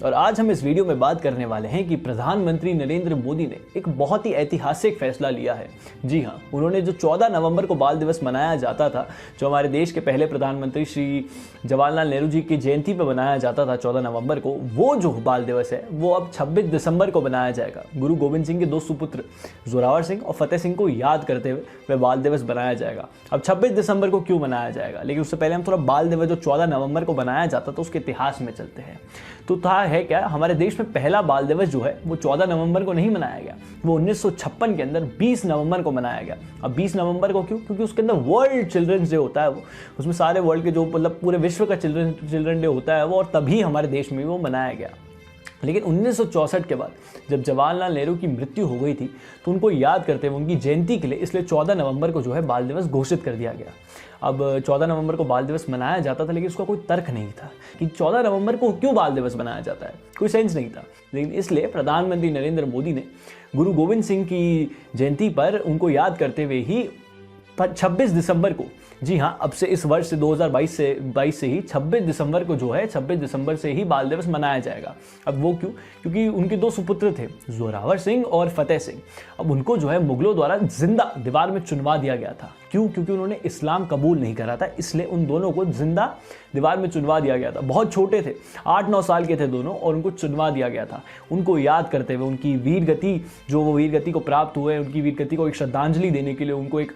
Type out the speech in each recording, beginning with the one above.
और आज हम इस वीडियो में बात करने वाले हैं कि प्रधानमंत्री नरेंद्र मोदी ने एक बहुत ही ऐतिहासिक फैसला लिया है। जी हाँ, उन्होंने जो 14 नवंबर को बाल दिवस मनाया जाता था, जो हमारे देश के पहले प्रधानमंत्री श्री जवाहरलाल नेहरू जी की जयंती पर मनाया जाता था 14 नवंबर को, वो जो बाल दिवस है वो अब 26 दिसंबर को मनाया जाएगा। गुरु गोविंद सिंह के दो सुपुत्र जोरावर सिंह और फतेह सिंह को याद करते हुए वह बाल दिवस बनाया जाएगा। अब 26 दिसंबर को क्यों मनाया जाएगा, लेकिन उससे पहले हम थोड़ा बाल दिवस जो 14 नवंबर को बनाया जाता था उसके इतिहास में चलते हैं। तो था है क्या, हमारे देश में पहला बाल दिवस जो है वो 14 नवंबर को नहीं मनाया गया, वो 1956 के अंदर 20 नवंबर को मनाया गया। अब 20 नवंबर को क्यों? क्योंकि उसके अंदर वर्ल्ड चिल्ड्रंस डे होता है, वो उसमें सारे वर्ल्ड के जो मतलब पूरे विश्व का चिल्ड्रन डे होता है वो, और तभी हमारे देश में वो मनाया गया। लेकिन 1964 के बाद जब जवाहरलाल नेहरू की मृत्यु हो गई थी तो उनको याद करते हुए उनकी जयंती के लिए इसलिए 14 नवंबर को जो है बाल दिवस घोषित कर दिया गया। अब 14 नवंबर को बाल दिवस मनाया जाता था, लेकिन उसका कोई तर्क नहीं था कि 14 नवंबर को क्यों बाल दिवस मनाया जाता है, कोई सेंस नहीं था। लेकिन इसलिए प्रधानमंत्री नरेंद्र मोदी ने गुरु गोविंद सिंह की जयंती पर उनको याद करते हुए ही 26 दिसंबर को, जी हाँ, अब से इस वर्ष से 2022 से ही 26 दिसंबर को जो है 26 दिसंबर से ही बाल दिवस मनाया जाएगा। अब वो क्यों? क्योंकि उनके दो सुपुत्र थे, जोरावर सिंह और फतेह सिंह। अब उनको जो है मुगलों द्वारा जिंदा दीवार में चुनवा दिया गया था। क्यों? क्योंकि उन्होंने इस्लाम कबूल नहीं करा था, इसलिए उन दोनों को जिंदा दीवार में चुनवा दिया गया था। बहुत छोटे थे, 8-9 साल के थे दोनों, और उनको चुनवा दिया गया था। उनको याद करते हुए उनकी वीर गति, जो वो वीर गति को प्राप्त हुए, उनकी वीर गति को एक श्रद्धांजलि देने के लिए, उनको एक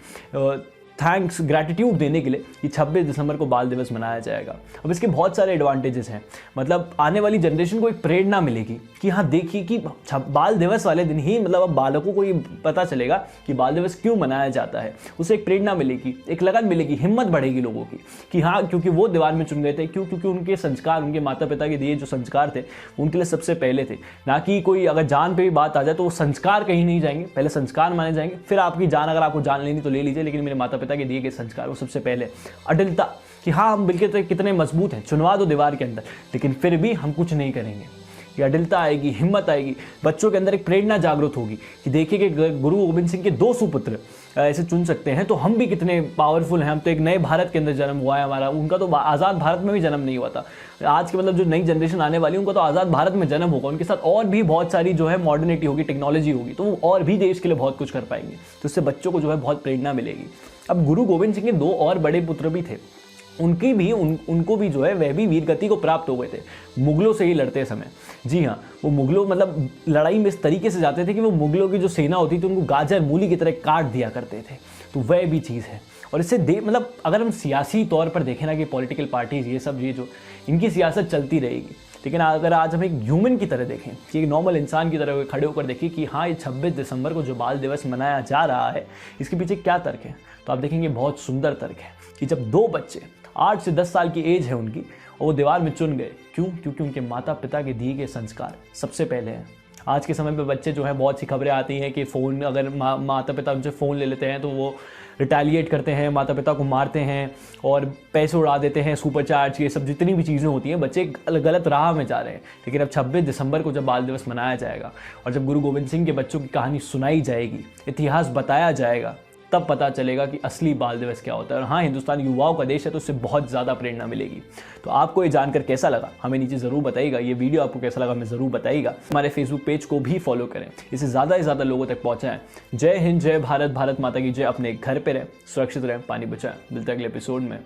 थैंक्स, ग्रैटिट्यूड देने के लिए ये 26 दिसंबर को बाल दिवस मनाया जाएगा। अब इसके बहुत सारे एडवांटेजेस हैं, मतलब आने वाली जनरेशन को एक प्रेरणा मिलेगी कि हाँ देखिए कि बाल दिवस वाले दिन ही मतलब अब बालकों को ये पता चलेगा कि बाल दिवस क्यों मनाया जाता है। उसे एक प्रेरणा मिलेगी, एक लगन मिलेगी, हिम्मत बढ़ेगी लोगों की कि हाँ, क्योंकि वो दीवार में चुन गए थे। क्यों? क्योंकि उनके संस्कार, उनके माता पिता के दिए जो संस्कार थे उनके लिए सबसे पहले थे। ना कि कोई अगर जान पे भी बात आ जाए तो वो संस्कार कहीं नहीं जाएंगे, पहले संस्कार माने जाएंगे, फिर आपकी जान, अगर आपको जान लेनी तो ले लीजिए, लेकिन मेरे माता पिता के दिए गए संस्कार वो सबसे पहले। अडिलता कि हाँ हम बिल्कुल कितने मजबूत हैं, चुनवा दो दीवार के अंदर, लेकिन फिर भी हम कुछ नहीं करेंगे। ये अडिलता आएगी, हिम्मत आएगी, बच्चों के अंदर एक प्रेरणा जागृत होगी कि देखिए कि गुरु गोविंद सिंह के दो सुपुत्र ऐसे चुन सकते हैं तो हम भी कितने पावरफुल हैं। हम तो एक नए भारत के अंदर जन्म हुआ है हमारा, उनका तो आज़ाद भारत में भी जन्म नहीं हुआ था। आज के मतलब जो नई जनरेशन आने वाली है उनका तो आज़ाद भारत में जन्म होगा, उनके साथ और भी बहुत सारी जो है मॉडर्निटी होगी, टेक्नोलॉजी होगी, तो वो और भी देश के लिए बहुत कुछ कर पाएंगे। तो इससे बच्चों को जो है बहुत प्रेरणा मिलेगी। अब गुरु गोविंद सिंह के दो और बड़े पुत्र भी थे, उनको भी जो है वह भी वीर गति को प्राप्त हो गए थे मुगलों से ही लड़ते समय। जी हाँ, वो मुगलों मतलब लड़ाई में इस तरीके से जाते थे कि वो मुगलों की जो सेना होती थी उनको गाजर मूली की तरह काट दिया करते थे। तो वह भी चीज़ है। और इससे मतलब अगर हम सियासी तौर पर देखें ना कि पॉलिटिकल पार्टीज ये सब ये जो इनकी सियासत चलती रहेगी, लेकिन अगर आज हम एक ह्यूमन की तरह देखें कि एक नॉर्मल इंसान की तरह खड़े होकर देखें कि हाँ ये 26 दिसंबर को जो बाल दिवस मनाया जा रहा है इसके पीछे क्या तर्क है, तो आप देखेंगे बहुत सुंदर तर्क है कि जब दो बच्चे 8 से 10 साल की एज है उनकी और वो दीवार में चुन गए। क्यों? क्योंकि उनके माता पिता के दिए गए संस्कार सबसे पहले हैं। आज के समय पे बच्चे जो है बहुत सी खबरें आती हैं कि फ़ोन, अगर माता पिता उनसे फ़ोन ले लेते हैं तो वो रिटेलिएट करते हैं, माता पिता को मारते हैं और पैसे उड़ा देते हैं, सुपर चार्ज, ये सब जितनी भी चीज़ें होती हैं, बच्चे गलत राह में जा रहे हैं। लेकिन अब 26 दिसंबर को जब बाल दिवस मनाया जाएगा और जब गुरु गोविंद सिंह के बच्चों की कहानी सुनाई जाएगी, इतिहास बताया जाएगा, तब पता चलेगा कि असली बाल दिवस क्या होता है। और हाँ, हिंदुस्तान युवाओं का देश है तो उससे बहुत ज़्यादा प्रेरणा मिलेगी। तो आपको ये जानकर कैसा लगा हमें नीचे ज़रूर बताइएगा। ये वीडियो आपको कैसा लगा हमें ज़रूर बताइएगा। हमारे फेसबुक पेज को भी फॉलो करें, इसे ज़्यादा से ज़्यादा लोगों तक पहुँचाएं। जय हिंद, जय भारत, भारत माता की जय। अपने घर पर रहें, सुरक्षित रहें, पानी बचाएं। मिलते हैं अगले एपिसोड में।